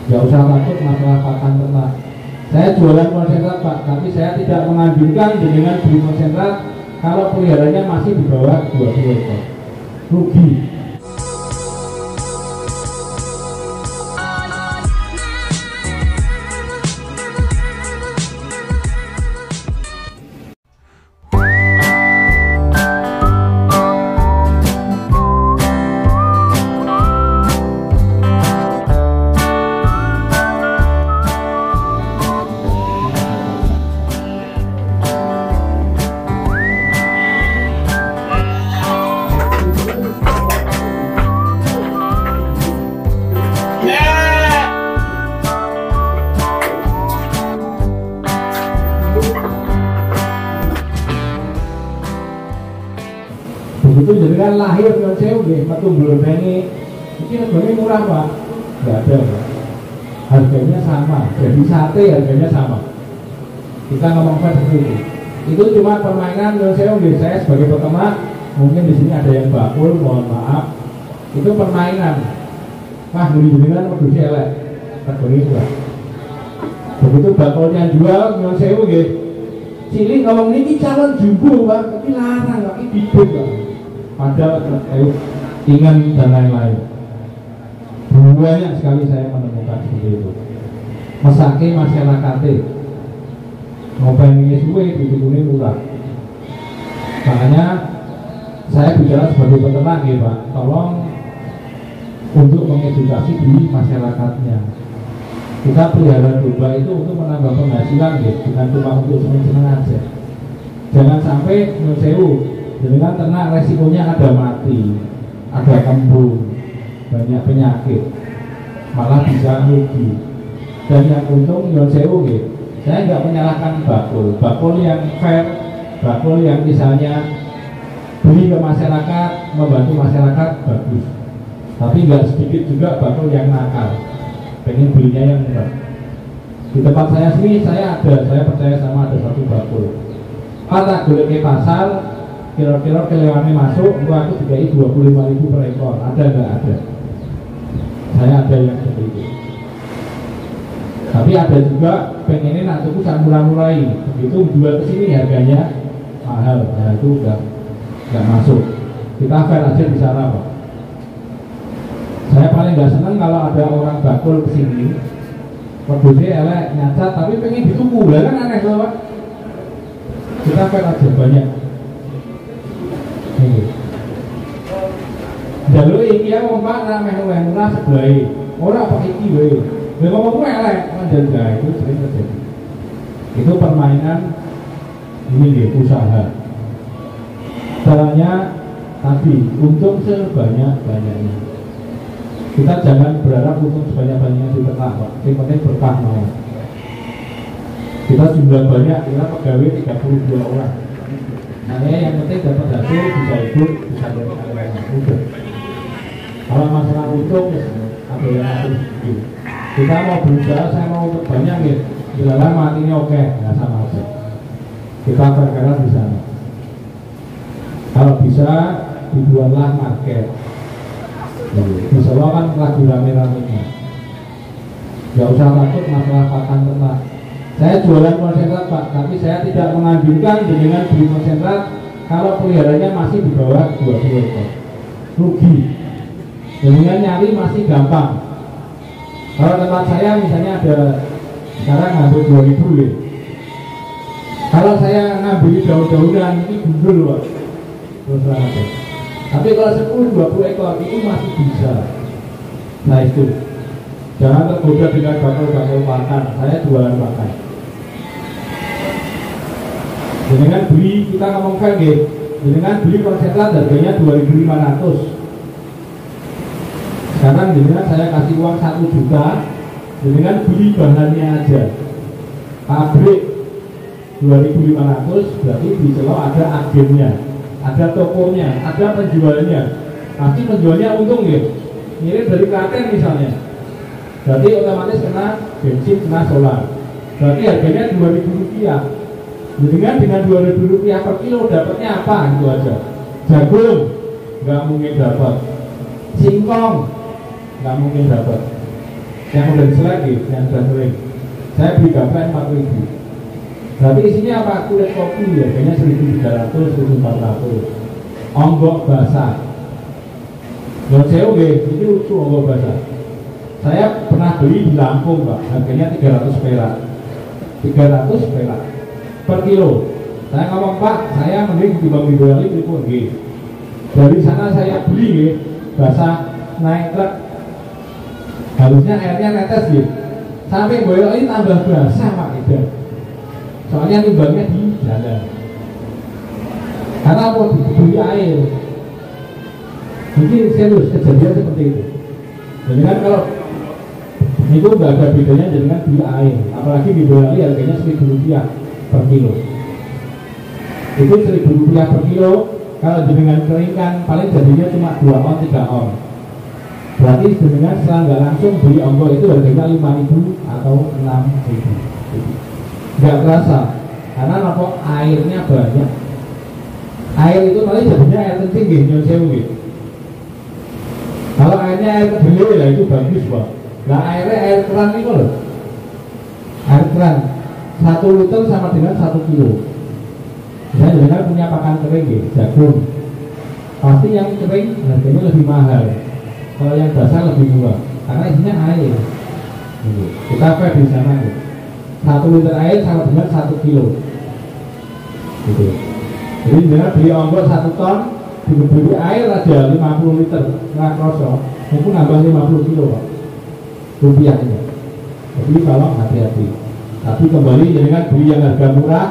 Nggak usah takut masalah pakan ternak. Saya jualan konsentrat Pak, tapi saya tidak menganjurkan dengan beli konsentrat kalau peliharanya masih di bawah 20 ekor. Rugi. Begitu jadi kan lahir dengan sewu nggih metu blonenge iki regane murah Pak. Enggak ada Pak. Harganya sama, jadi sate harganya sama. Kita ngomong seperti itu. Itu cuma permainan dengan sewu nggih. Saya sebagai peternak mungkin di sini ada yang bakul, mohon maaf. Itu permainan. Wah, beli-belian kudu elek. Regane Pak. Begitu bakulnya jual dengan sewu nggih. Cilik ngomong ini calon jumbo Pak, tapi larang Pak, ini bibit Pak. Padahal ingin dan lain-lain. Banyak sekali saya menemukan seperti itu. Mesake masyarakatnya ngopengi suwe ditukuni murah. Makanya saya bicara sebagai peternak ya Pak, tolong untuk mengedukasi di masyarakatnya. Kita pelihara domba itu untuk menambah penghasilan ya, bukan cuma untuk senang-senang aja. Jangan sampai menyewu dengan ternak resikonya ada mati, ada kembung, banyak penyakit, malah bisa rugi. Dan yang untung nyon sewu gitu. Saya nggak menyalahkan bakul yang fair, bakul yang misalnya beli ke masyarakat, membantu masyarakat bagus. Tapi nggak sedikit juga bakul yang nakal, pengen belinya yang murah. Di tempat saya sini saya percaya sama ada satu bakul. Pada golek ke pasar, kira-kira kelewannya masuk, itu aku dikai 25.000 per ekor. Ada nggak? Ada. Saya ada yang seperti itu. Tapi ada juga pengennya nak tuku sak murah-murahi. Begitu jual ke sini harganya mahal. Nah itu udah nggak masuk. Kita fair aja di sana Pak. Saya paling nggak seneng kalau ada orang bakul ke sini, produksi elek nyacat, tapi pengen dituku, lah kan aneh loh Pak. Kita fair aja banyak. Jalur iki ya wong Pak rameh-rameh murah sebelah. Ora apa iki wae. Lha ngomong elek manjangga itu sering terjadi. Itu permainan ini dia usaha. Caranya tadi untung sebanyak-banyaknya. Kita jangan berharap untung sebanyak-banyaknya di ternak Pak. Yang penting berkah mau. Kita jumlah banyak, kita pegawai 32 orang. Nah yang penting dapat hasil, bisa hidup, bisa udah. Kalau masalah untung, ada yang harus kita mau berusaha, saya mau untuk banyak ya, bila matinya oke, nggak sama aja. Kita bergerak di sana. Kalau bisa dibuatlah market. Insya Allah kan lagi rame-ramenya. Nggak usah takut masalah pakan ternak. Saya jualan konsentrat Pak, tapi saya tidak menganjurkan dengan beli konsentrat kalau peliharanya masih di bawah 20 ekor. Rugi. Dengan nyari masih gampang. Kalau tempat saya misalnya ada sekarang ngambil 2.000 ya. Kalau saya ngambil daun-daunan ini gundul Pak. Terus aja. Tapi kalau 10-20 ekor itu masih bisa. Nah itu. Jangan tergoda dengan bakul-bakul pakan. Saya jualan pakan. Dengan beli, kita ngomong fair gitu. Dengan beli konsentrat harganya 2.500. Sekarang dengan saya kasih uang 1 juta, dengan beli bahannya aja. Pabrik 2.500, berarti di Selo ada agennya, ada tokonya, ada penjualnya. Pasti penjualnya untung ya. Ngirim dari Klaten misalnya. Berarti otomatis kena bensin, kena solar. Berarti harganya Rp2.000. Dengan Rp2.000 per kilo dapatnya apa? Itu aja. Jagung nggak mungkin dapat. Singkong nggak mungkin dapat. yang udah diselagi, yang sudah kering. Saya beli gaplek 4.000. Berarti isinya apa? Kulit kopi ya, kayaknya 1.300, 1.400. Onggok basah. Yang saya ini lucu onggok basah. Saya pernah beli di Lampung, Pak, harganya 300 perak. 300 perak per kilo. Saya ngomong, Pak, saya mending di Bang Boyolali telepon G. Dari sana saya beli basah naik truk. Harusnya airnya netes gitu. Sampai Boyolali tambah basah, Pak, gitu. Soalnya timbangnya di jalan. Karena apa? Dibeli air. Mungkin serius kejadian seperti itu. Jadi kan kalau itu nggak ada bedanya dengan beli air, apalagi di Boyolali harganya Rp1.000 per kilo. Itu Rp1.000 per kilo. Kalau dengan keringkan paling jadinya cuma 2 on 3 on. Berarti dengan setelah nggak langsung beli onggok itu harganya 5.000 atau 6.000. Nggak terasa karena apa? Airnya banyak. Air itu nanti jadinya air kencing gitu. Kalau airnya air kedelai ya itu bagus, Pak. Nah airnya air keran itu loh. Air keran 1 liter sama dengan 1 kilo. Misalnya dengan punya pakan kering gitu, jagung. Pasti yang kering harganya lebih mahal. Kalau yang basah lebih murah karena isinya air. Kita pakai di sana gitu. 1 liter air sama dengan 1 kilo. Gitu. Jadi dengan beli onggok 1 ton, dibeli air aja 50 liter, nggak kosong, mungkin nambah 50 kilo, Pak. Rupiah ini. Jadi kalau hati-hati. Tapi kembali dengan beli yang harga murah,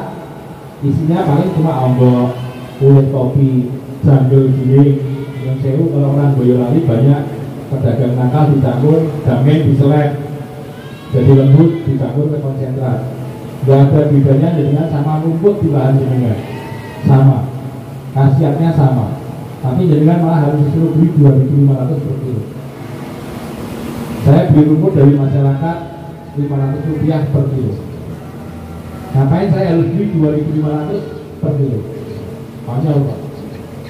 isinya paling cuma onggok, kulit kopi, jandul giling. Yang sewu kalau orang Boyolali banyak pedagang nakal dicampur, jamin diselek, jadi lembut dicampur ke konsentrat. Gak ada bedanya dengan sama rumput di lahan jenengan, sama, khasiatnya sama. Tapi jenengan malah harus disuruh beli 2.500 per kilo. Saya beli rumput dari masyarakat Rp500 per kilo. Ngapain saya harus beli 2.500 per kilo? Konyol, Pak.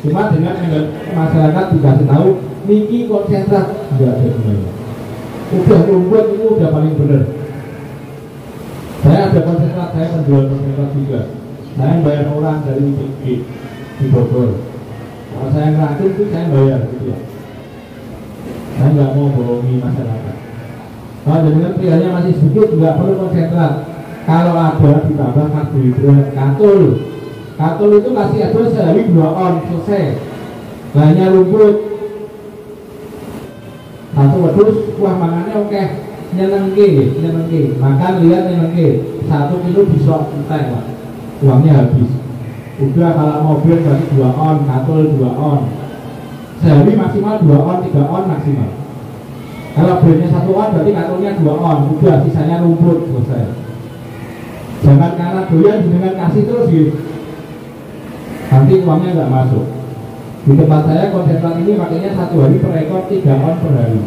Cuma dengan masyarakat dikasih tahu niki konsentrat, nggak ada gunanya. Udah rumput itu udah paling benar. Saya ada konsentrat, saya menjual konsentrat juga. Saya bayar orang dari di Bogor. Kalau saya ngeracun itu saya bayar gitu ya. Saya nggak mau bohongi masyarakat. Kalau dengan pilihannya masih sedikit nggak perlu konsentrat. Kalau ada ditambah karbohidrat, katul. Katul itu kasih aja sehari 2 on selesai. Lainnya rumput. Satu wedhus kuah mangannya oke. Nyenengke. Makan lihat nyenengke. 1 kilo bisa entek, Pak. Uangnya habis. Udah kalau mobil berarti 2 on, katul 2 on. Sehari maksimal 2 on, 3 on maksimal. Kalau brandnya 1 on berarti katulnya 2 on. Udah sisanya rumput, selesai. Jangan karena doyan dengan kasih terus gitu. Nanti uangnya nggak masuk. Di tempat saya konsentrat ini makanya 1 hari per ekor 3 on per hari.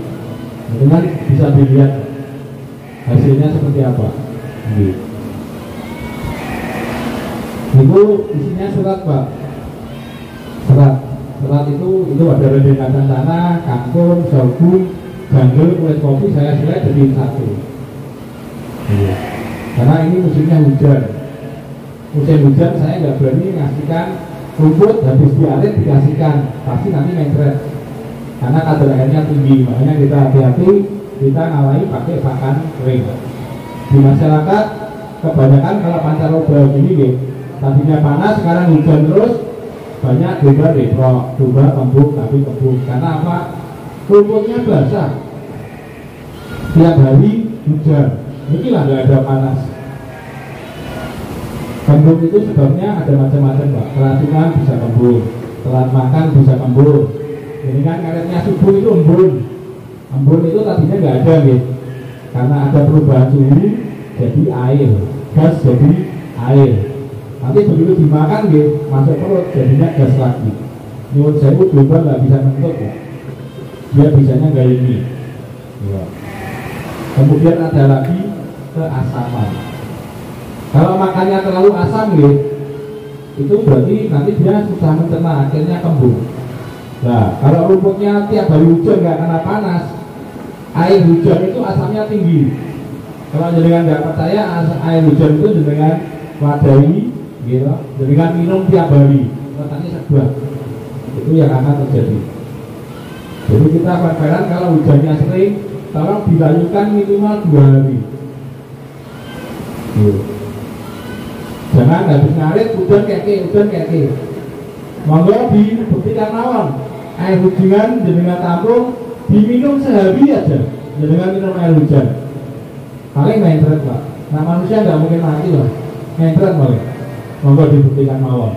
Dengan bisa dilihat hasilnya seperti apa. Gitu. Itu isinya surat, Pak. Surat itu ada rendengan tanah, kangkung, sorghum, jandul, kulit kopi saya selesai jadi 1. Karena ini musimnya hujan. Musim hujan saya nggak berani ngasihkan rumput habis diarit dikasihkan, pasti nanti mencret. Karena kadar airnya tinggi, makanya kita hati-hati, kita ngalahi pakai pakan kering. Di masyarakat kebanyakan kalau pancaroba gini tadinya panas, sekarang hujan terus, banyak domba kembung, tapi kembung. Karena apa? Rumputnya basah. Tiap hari hujan. Inilah nggak ada panas. Kembung itu sebabnya ada macam-macam, Pak. Keracunan bisa kembung, telat makan bisa kembung. Ini kan karetnya subuh itu embun. Embun itu tadinya nggak ada, gitu. Karena ada perubahan suhu jadi air, gas jadi air. Nanti begitu dimakan masuk perut jadinya gas lagi. Nyuwun sewu domba nggak bisa ngentut ya. Dia bisanya gaya ini. Ya. Kemudian ada lagi keasaman. Kalau makannya terlalu asam itu berarti nanti dia susah mencerna, akhirnya kembung. Nah, kalau rumputnya tiap hari hujan nggak kena panas, air hujan itu asamnya tinggi. Kalau jenengan nggak percaya air hujan itu jenengan wadahi, gitu, jenengan minum tiap hari, letaknya sebuah, itu yang akan terjadi. Jadi kita fair-fairan kalau hujannya sering, tolong dilayukan minimal 2 hari. Gitu. Jangan habis ngarit hujan keke. Monggo dibuktikan mawon. Air hujan jenengan tampung diminum sehari aja. Jenengan minum air hujan. Paling mentret Pak. Nah manusia nggak mungkin mati lah. Mentret boleh. Monggo dibuktikan mawon.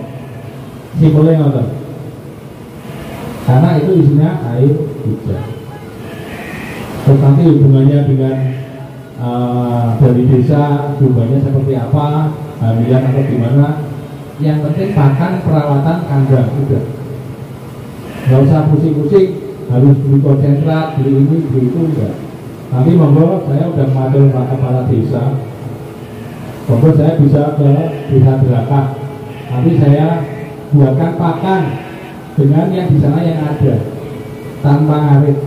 Simpelnya ngoten. Karena itu isinya air hujan. Terus nanti hubungannya dengan dari desa, hubungannya seperti apa, hamilan atau gimana. Yang penting pakan perawatan kandang udah. Nggak usah pusing-pusing harus beli konsentrat, beli ini, beli itu enggak. Nanti monggo saya udah mengatur Pak Kepala Desa. Monggo saya bisa ke desa Belakang. Nanti saya buatkan pakan dengan yang di sana yang ada tanpa ngarit.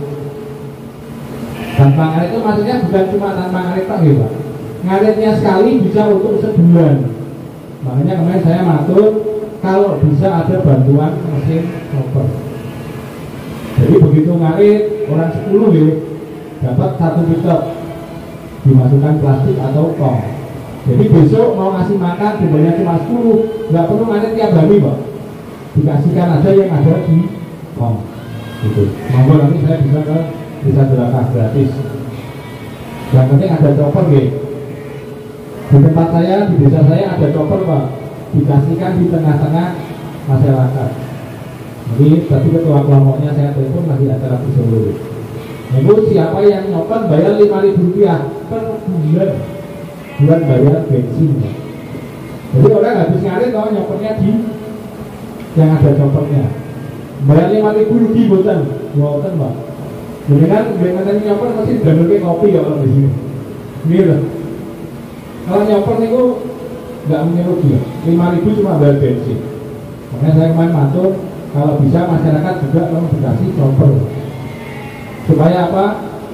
Tanpa ngarit itu maksudnya bukan cuma tanpa ngarit Pak, ya Pak. Ngaritnya sekali bisa untuk sebulan. Makanya kemarin saya matur kalau bisa ada bantuan mesin chopper. Jadi begitu ngarit orang 10 ya dapat 1 pitot dimasukkan plastik atau tong. Jadi besok mau ngasih makan jumlahnya cuma 10, nggak perlu ngarit tiap hari Pak. Dikasihkan aja yang ada di tong. Gitu. Monggo nanti saya bisa ke desa Belakang gratis. Yang penting ada chopper gitu. Di tempat saya, di desa saya ada chopper Pak, dikasihkan di tengah-tengah masyarakat. Jadi tadi ketua kelompoknya saya telepon lagi acara di Solo. Itu siapa yang nyopper bayar Rp5.000 per bulan, bulan bayar bensin Pak. Jadi orang habis ngarit kalau nyoppernya di yang ada choppernya, bayar Rp5.000 rugi buatan Pak. Jadi kan dengan nyopper masih gandulnya kopi ya kalau di sini. Gitu. Kalau nyopper itu nggak mungkin rugi ya. Rp5.000 cuma bayar bensin. Makanya saya kemarin matur kalau bisa masyarakat juga kalau dikasih chopper. Supaya apa?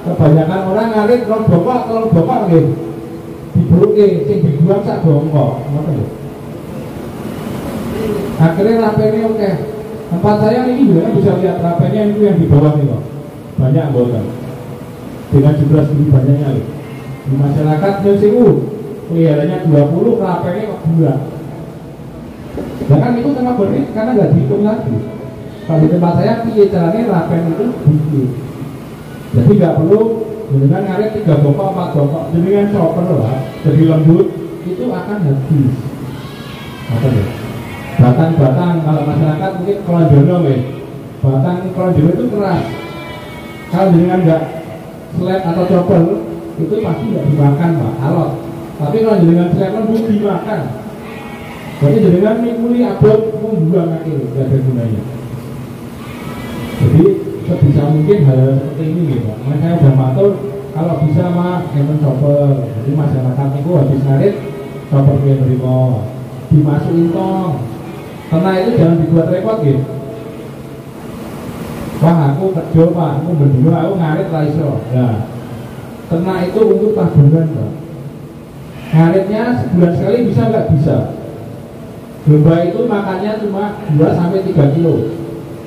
Kebanyakan orang ngarit kalau bapak gitu. Diburuke sing dibuang sak bongkok. Ngoten lho. Akhirnya rapenya oke. Tempat saya ini juga bisa lihat rapenya itu yang di bawah nih kok. Banyak anggota. Dengan jumlah segini banyaknya loh. Di masyarakat peliharanya 20, rapenya kok 2. Bahkan itu tengah benih karena nggak dihitung lagi. Kalau di tempat saya caranya rapen itu dikit. Jadi nggak perlu dengan ngarit 3 bongkok 4 bongkok. Dengan chopper lah, jadi lembut itu akan habis. Apa ya? Batang-batang kalau masyarakat mungkin kelonjono ya. Batang kelonjono itu keras. Kalau dengan nggak slab atau chopper itu pasti nggak dimakan Pak, alot. Tapi kalau dengan slab lembut dimakan. Jadi dengan mikuli abot membuang akhir, nggak ada gunanya. Jadi sebisa mungkin hal seperti ini gitu. Makanya saya udah matur kalau bisa mah handphone chopper. Jadi masyarakat itu habis ngarit chopper yang nerima, dimasukin tong. Karena itu jangan dibuat repot gitu. Wah aku kerja Pak, aku berdua, aku ngarit lah iso. Nah, ternak itu untuk tabungan Pak. Ngaritnya sebulan sekali bisa nggak bisa. Domba itu makannya cuma 2-3 kilo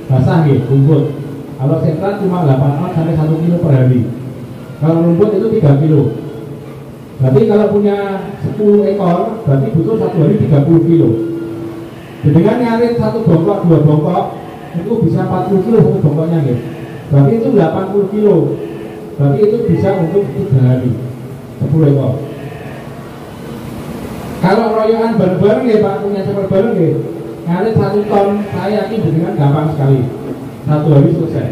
basah gitu, rumput. Kalau sentral cuma 8 on sampai 1 kilo per hari. Kalau rumput itu 3 kilo. Berarti kalau punya 10 ekor berarti butuh 1 hari 30 kilo. Jadi dengan ngarit 1 bongkok, 2 bongkok itu bisa 40 kilo 1 bongkoknya gitu. Berarti itu 80 kilo. Berarti itu bisa untuk 3 hari 10 ekor. Kalau royoan bareng-bareng ya Pak, punya chopper bareng ya, ngarit 1 ton, saya yakin dengan gampang sekali. 1 hari selesai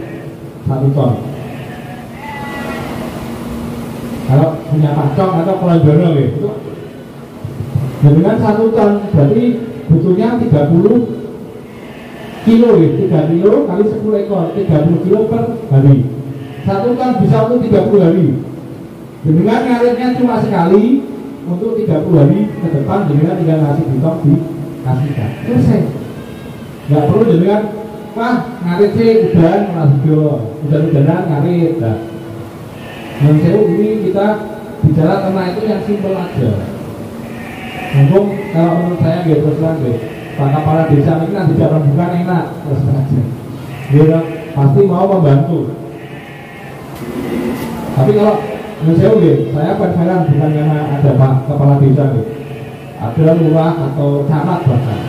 1 ton. Kalau punya pacong atau kelonjono ya, itu dengan 1 ton berarti butuhnya 30 kilo ya, 3 kilo kali 10 ekor, 30 kilo per hari. 1 ton bisa untuk 30 hari. Dengan ngaritnya cuma sekali. Untuk 30 hari ke depan dengan tinggal ngasih ditok dikasihkan selesai. Nggak perlu dengan wah ngarit sih udah hujan-hujanan ngarit. Nah, Yang saya ini kita bicara ternak itu yang simpel aja. Mungkin kalau menurut saya gitu terus lagi, Pak Kepala Desa ini nanti cara bukan enak terus aja. Dia pasti mau membantu. Tapi kalau menurut saya percaya bukan karena ada Pak Kepala Desa gitu, ada lurah atau camat bahkan.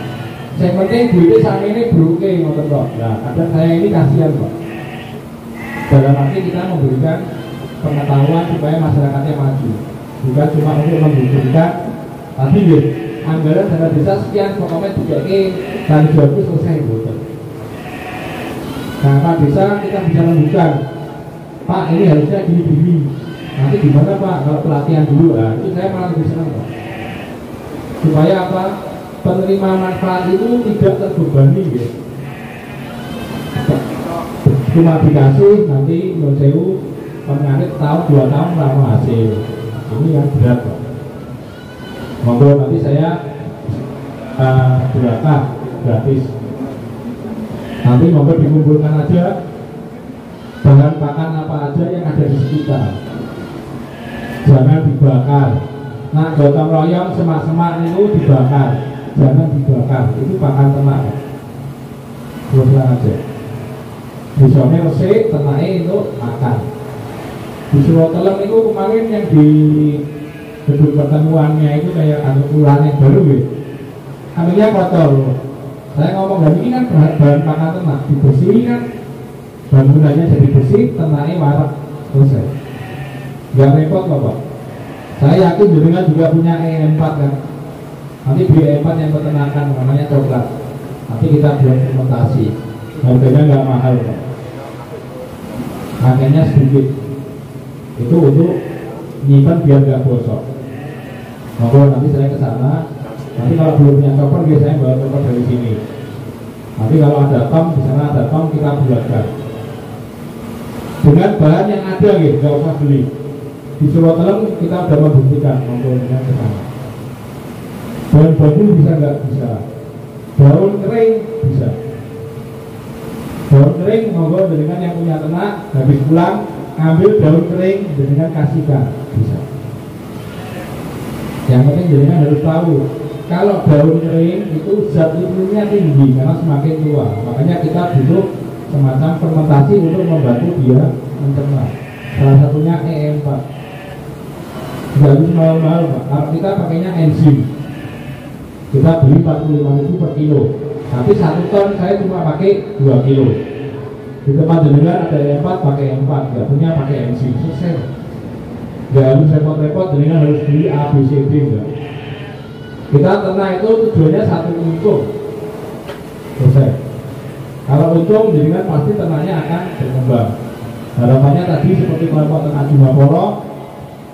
Yang penting duitnya sama ini beruke ngoten kok. Nah, kadang saya ini kasihan kok. Dalam arti kita memberikan pengetahuan supaya masyarakatnya maju, bukan cuma untuk membutuhkan. Tapi ya, anggaran dana desa sekian pokoknya juga tanggung jawabku selesai betul. Nah, Pak Desa kita bisa menunjukkan, Pak ini harusnya gini-gini. Nanti gimana Pak kalau pelatihan dulu? Nah, itu saya malah lebih senang Pak. Supaya apa? Penerima manfaat itu tidak terbebani ya. Cuma dikasih nanti mensewu penganut tahun 2 tahun lama hasil. Ini yang berat Pak. Monggo nanti saya berapa gratis. Nanti monggo dikumpulkan aja bahan pakan apa aja yang ada di sekitar. Jangan dibakar. Nah, gotong royong semak-semak itu dibakar. Jangan dibakar. Itu pakan ternak. Terus aja. Biasanya resik, ternaknya itu makan. Di Surotelem itu kemarin yang di gedung pertemuannya itu kayak ulang yang baru ya. Kambingnya kotor. Saya ngomong dari ini kan bahan pakan ternak dibersihin kan, bangunannya jadi bersih, ternaknya warak selesai. Gak repot loh Pak. Saya yakin jenengan juga punya E4 kan. Nanti beli E4 yang peternakan namanya coklat. Nanti kita buat fermentasi. Harganya nggak mahal Pak. Harganya sedikit. Itu untuk nyimpan biar nggak gosok. Maka nanti saya ke sana. Nanti kalau belum punya chopper biasanya bawa chopper dari sini. Nanti kalau ada tom, di sana ada tom kita buatkan. Dengan bahan yang ada gitu, nggak usah beli. Di Surotelem kita sudah membuktikan komponennya ke sana. Daun baku bisa nggak? Bisa. Daun kering bisa. Daun kering monggo dengan yang punya ternak habis pulang ambil daun kering dengan kasihkan bisa. Yang penting jenengan harus tahu kalau daun kering itu zat nutriennya tinggi karena semakin tua. Makanya kita butuh semacam fermentasi untuk membantu dia mencerna. Salah satunya E4. Tidak harus mahal-mahal Pak. Kalau kita pakainya enzim, kita beli 45.000 per kilo. Tapi 1 ton saya cuma pakai 2 kilo. Di tempat jenengan ada E4 pakai E4, nggak punya pakai enzim. Selesai. Nggak harus repot-repot, jenengan harus beli A, B, C, D enggak. Kita ternak itu tujuannya satu untung. Selesai. Kalau untung jenengan pasti ternaknya akan berkembang. Harapannya tadi seperti kelompok ternak Jumaporo,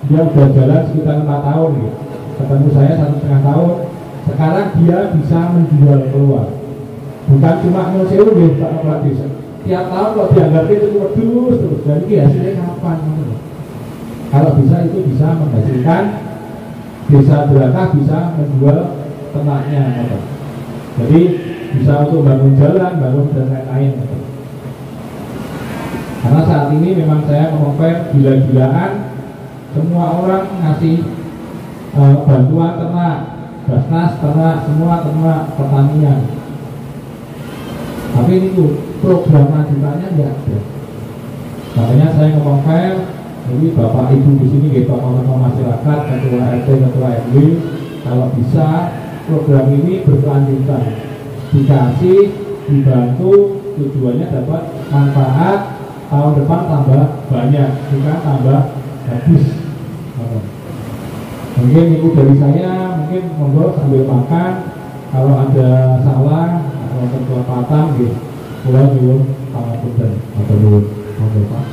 dia udah jalan sekitar 4 tahun gitu. Ketemu saya 1,5 tahun. Sekarang dia bisa menjual keluar. Bukan cuma ngesewu deh Pak Kepala Desa. Tiap tahun kalau dianggap itu terus. Jadi hasilnya kapan? Kalau bisa itu bisa menghasilkan desa Berakah bisa menjual ternaknya. Jadi bisa untuk bangun jalan, bangun dan lain-lain. Karena saat ini memang saya mengopek gila-gilaan. Semua orang ngasih bantuan ternak, Basnas ternak, semua ternak pertanian. Tapi itu program lanjutannya nggak ada. Makanya saya ngomong fair, jadi bapak ibu di sini gitu, tokoh-tokoh masyarakat, ketua RT, ketua RW, kalau bisa program ini berkelanjutan, dikasih, dibantu, tujuannya dapat manfaat tahun depan tambah banyak, bukan tambah habis. Mungkin itu dari saya, mungkin monggo sambil makan. Kalau ada salah atau kelapatan gitu, pulang dulu pangapunten atau dulu monggo Pak.